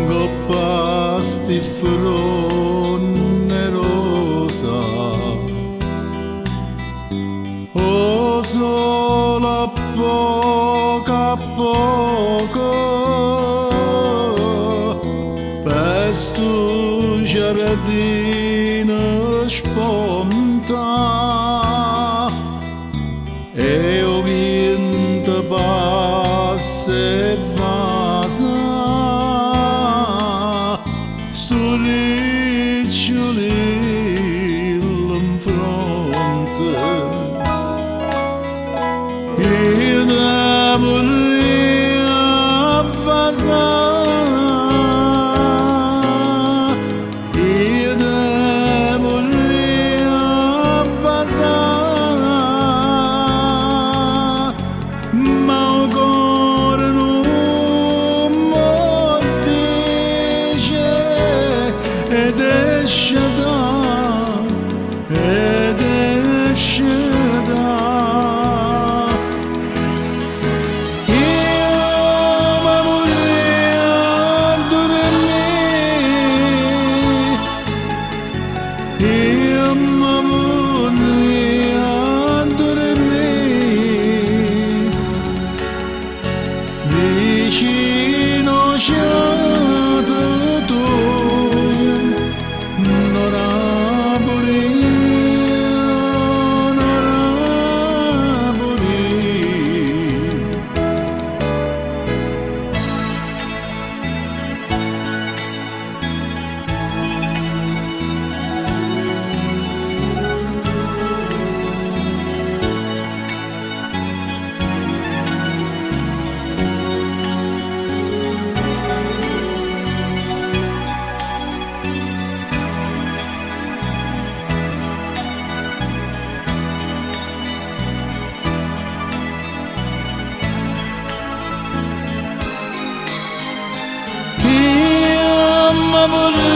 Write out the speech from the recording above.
Goppasti fronne rosa, o solo a poco, per stu giardino sponta, e o vinto passa e vasa, sto ricciolino in fronte, e da vurria vasà, e da vurria vasà, ma o cuore non mo dice, ed esce da io mi vorrei dormire, io mi vorrei dormire vicino sciato tu, non aburi, non aburi. Io mi vorrei